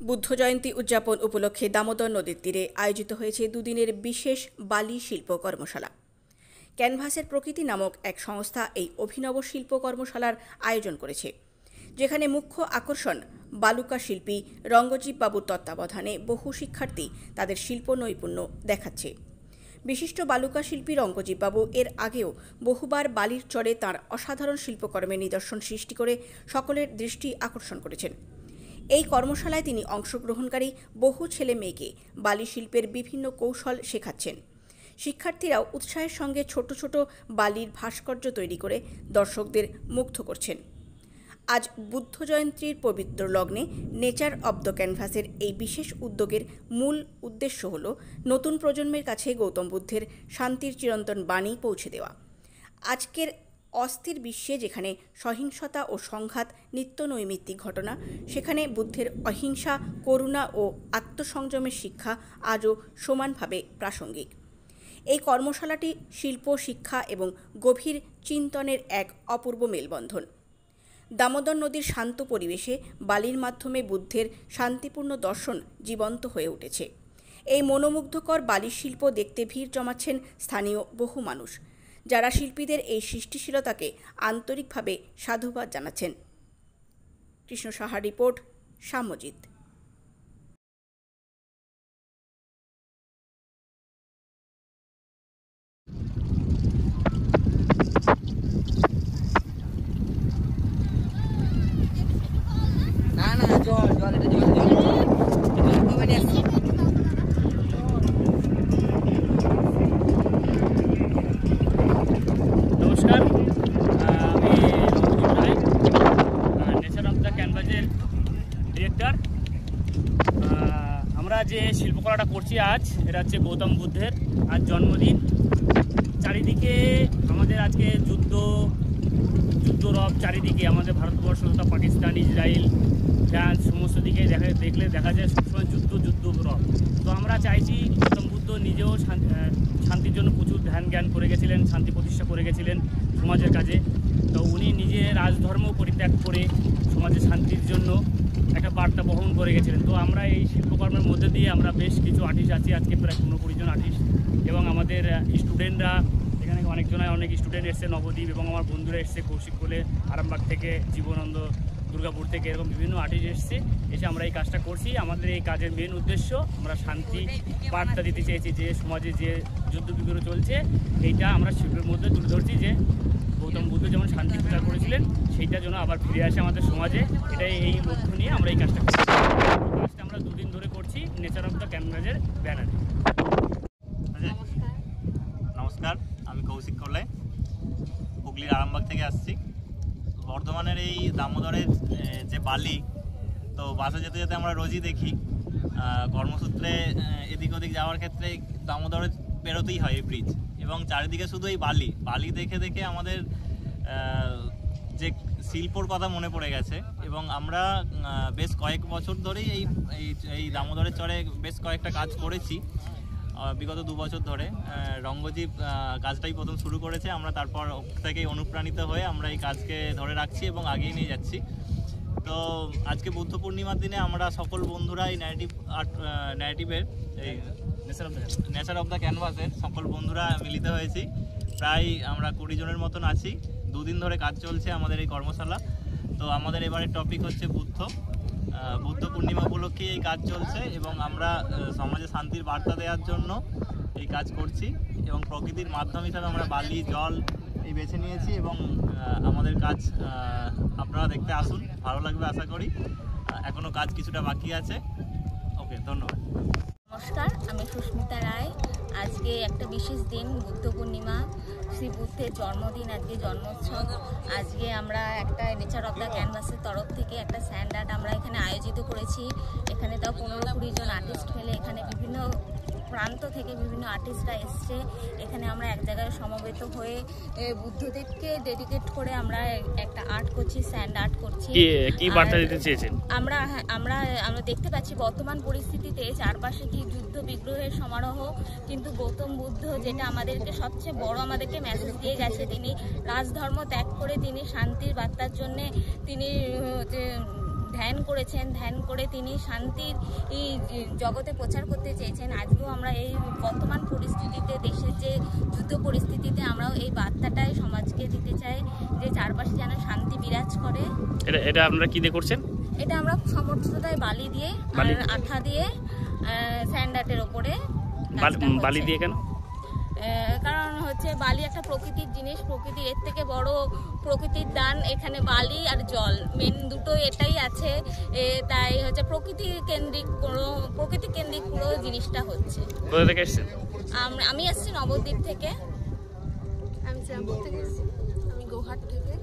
বুদ্ধ জয়ন্তী উদযাপন উপলক্ষে দামোদর নদীর তীরে আয়োজিত হয়েছে দুদিনের বিশেষ বালি শিল্প কর্মশালা। ক্যানভাসের প্রকৃতি নামক এক সংস্থা এই অভিনব শিল্প কর্মশালার আয়োজন করেছে, যেখানে মুখ্য আকর্ষণ বালুকা শিল্পী রঙ্গজীব বাবুর তত্ত্বাবধানে বহু শিক্ষার্থী তাদের শিল্প নৈপুণ্য দেখাচ্ছে। বিশিষ্ট বালুকা শিল্পী রঙ্গজীব বাবু এর আগেও বহুবার বালির চরে তাঁর অসাধারণ শিল্পকর্মের নিদর্শন সৃষ্টি করে সকলের দৃষ্টি আকর্ষণ করেছেন। এই কর্মশালায় তিনি অংশগ্রহণকারী বহু ছেলে মেয়েকে বালি শিল্পের বিভিন্ন কৌশল শেখাচ্ছেন। শিক্ষার্থীরাও উৎসাহের সঙ্গে ছোট ছোট বালির ভাস্কর্য তৈরি করে দর্শকদের মুগ্ধ করছেন। আজ বুদ্ধ জয়ন্তীর পবিত্র লগ্নে নেচার অব দ্য ক্যানভাসের এই বিশেষ উদ্যোগের মূল উদ্দেশ্য হল নতুন প্রজন্মের কাছে গৌতম বুদ্ধের শান্তির চিরন্তন বাণী পৌঁছে দেওয়া। আজকের অস্থির বিশ্বে যেখানে সহিংসতা ও সংঘাত নিত্য নৈমিত্তিক ঘটনা, সেখানে বুদ্ধের অহিংসা, করুণা ও আত্মসংযমের শিক্ষা আজও সমানভাবে প্রাসঙ্গিক। এই কর্মশালাটি শিল্প, শিক্ষা এবং গভীর চিন্তনের এক অপূর্ব মেলবন্ধন। দামোদর নদীর শান্ত পরিবেশে বালির মাধ্যমে বুদ্ধের শান্তিপূর্ণ দর্শন জীবন্ত হয়ে উঠেছে। এই মনোমুগ্ধকর বালির শিল্প দেখতে ভিড় জমাচ্ছেন স্থানীয় বহু মানুষ, যারা শিল্পীদের এই সৃষ্টিশীলতাকে আন্তরিকভাবে সাধুবাদ জানাচ্ছেন। কৃষ্ণ সাহার রিপোর্ট, সাম্যজিৎ। নমস্কার, আমি নেচার অফ দ্য ক্যানভাসের ডিরেক্টর। আমরা যে শিল্পকলাটা করছি আজ, এটা হচ্ছে গৌতম বুদ্ধের আজ জন্মদিন। চারিদিকে আমাদের আজকে যুদ্ধরব, চারিদিকে আমাদের ভারতবর্ষ তথা পাকিস্তান, ইসরায়েল, ফ্রান্স, সমস্ত দিকে দেখলে দেখা যায় সবসময় যুদ্ধরব। তো আমরা চাইছি, গৌতম বুদ্ধ নিজেও শান্তির জন্য প্রচুর ধ্যান জ্ঞান করে গেছিলেন, শান্তি প্রতিষ্ঠা করে গেছিলেন সমাজের কাজে। তো উনি নিজে রাজধর্ম পরিত্যাগ করে সমাজে শান্তির জন্য একটা বার্তা বহন করে গেছিলেন। তো আমরা এই শিল্পকর্মের মধ্যে দিয়ে আমরা বেশ কিছু আর্টিস্ট আছি, আজকে প্রায় 15-20 জন আর্টিস্ট, এবং আমাদের স্টুডেন্টরা এখানে অনেক স্টুডেন্ট এসছে, নবদ্বীপ, এবং আমার বন্ধুরা এসছে কৌশিক কোলে, আরামবাগ থেকে, জীবনানন্দ, দুর্গাপুর থেকে, এরকম বিভিন্ন আর্টিস্ট এসে আমরা এই কাজটা করছি। আমাদের এই কাজের মেন উদ্দেশ্য, আমরা শান্তি বার্তা দিতে চেয়েছি যে সমাজে যে যুদ্ধ বিগ্রহ চলছে, এইটা আমরা শিল্পের মধ্যে তুলে ধরছি যে গৌতম বুদ্ধ যেমন শান্তি প্রচার করেছিলেন, সেইটা যেন আবার ফিরে আসে আমাদের সমাজে। এটাই এই লক্ষ্য নিয়ে আমরা এই কাজটা করছি। কাজটা আমরা 2 দিন ধরে করছি নেচার অফ দ্য ক্যানভাসের ব্যানারে। নমস্কার, আমি কৌশিক কোলে, হুগলির আরামবাগ থেকে আসছি। বর্ধমানের এই দামোদরের যে বালি, তো বাসে যেতে যেতে আমরা রোজই দেখি, কর্মসূত্রে এদিক ওদিক যাওয়ার ক্ষেত্রে দামোদরে পেরোতেই হয় এই ব্রিজ, এবং চারিদিকে শুধু এই বালি দেখে দেখে আমাদের যে শিল্পর কথা মনে পড়ে গেছে। এবং আমরা বেশ কয়েক বছর ধরেই এই দামোদরের চরে বেশ কয়েকটা কাজ করেছি। বিগত 2 বছর ধরে রঙ্গজীব কাজটাই প্রথম শুরু করেছে, আমরা তারপর থেকেই অনুপ্রাণিত হয়ে আমরা এই কাজকে ধরে রাখছি এবং আগেই নিয়ে যাচ্ছি। তো আজকে বুদ্ধ পূর্ণিমার দিনে আমরা সকল বন্ধুরা এই ন্যারেটিভের এই নেচার অফ দ্য ক্যানভাসের সকল বন্ধুরা মিলিত হয়েছি। প্রায় আমরা 20 জনের মতন আছি। 2 দিন ধরে কাজ চলছে আমাদের এই কর্মশালা। তো আমাদের এবারে টপিক হচ্ছে বুদ্ধ পূর্ণিমা উপলক্ষে এই কাজ চলছে, এবং আমরা সমাজে শান্তির বার্তা দেওয়ার জন্য এই কাজ করছি, এবং প্রকৃতির মাধ্যম হিসাবে আমরা বালি, জল এই বেছে নিয়েছি। এবং আমাদের কাজ আপনারা দেখতে আসুন, ভালো লাগবে আশা করি। এখনও কাজ কিছুটা বাকি আছে। ওকে, ধন্যবাদ। নমস্কার, আমি সুস্মিতা রায়। আজকে একটা বিশেষ দিন, বুদ্ধ পূর্ণিমা, শ্রী বুদ্ধের জন্মদিন, আজকে জন্মোৎসব। আজকে আমরা একটা নেচার অফ দ্য ক্যানভাসের তরফ থেকে একটা স্যান্ড আর্ট আমরা এখানে আয়োজিত করেছি। এখানে তাও 15-20 জন আর্টিস্ট মিলে, এখানে বিভিন্ন প্রান্ত থেকে বিভিন্ন আর্টিস্টরা এসছে। এখানে আমরা এক জায়গায় সমবেত হয়ে বুদ্ধদেবকে ডেডিকেট করে আমরা একটা আর্ট করছি, স্যান্ড আর্ট করছি। কি বার্তা দিতে চেয়েছেন? আমরা দেখতে পাচ্ছি বর্তমান পরিস্থিতিতে চারপাশে কি যুদ্ধ বিগ্রহের সমারোহ, কিন্তু গৌতম বুদ্ধ যেটা আমাদেরকে সবচেয়ে বড় আমাদেরকে মেসেজ দিয়ে গেছে, তিনি রাজধর্ম ত্যাগ করে তিনি শান্তির বার্তার জন্যে তিনি ধ্যান করেছেন, ধ্যান করে তিনি শান্তির এই জগতে প্রচার করতে চেয়েছেন। আজকেও আমরা এই বর্তমান পরিস্থিতিতে, দেশের যে যুদ্ধ পরিস্থিতিতে, আমরাও এই বার্তাটাই সমাজকে দিতে চাই যে চারপাশে যেন শান্তি বিরাজ করে। এটা আপনারা কি দিয়ে করছেন? এটা আমরা সমর্থতায় বালি দিয়ে আর আঠা দিয়ে স্যান্ডার্টের ওপরে। বালি দিয়ে কেন? কারণ হচ্ছে বালি একটা প্রকৃতির জিনিস, প্রকৃতি এর থেকে বড় প্রকৃতির দান এখানে বালি আর জল, মেন দুটো এটাই আছে। তাই হচ্ছে প্রকৃতি কেন্দ্রিক পুরো জিনিসটা হচ্ছে। কোথা থেকে এসেছেন? আমি এসেছি নবদ্বীপ থেকে। আমি শ্যামপুর থেকে এসেছি। আমি গোহাট থেকে।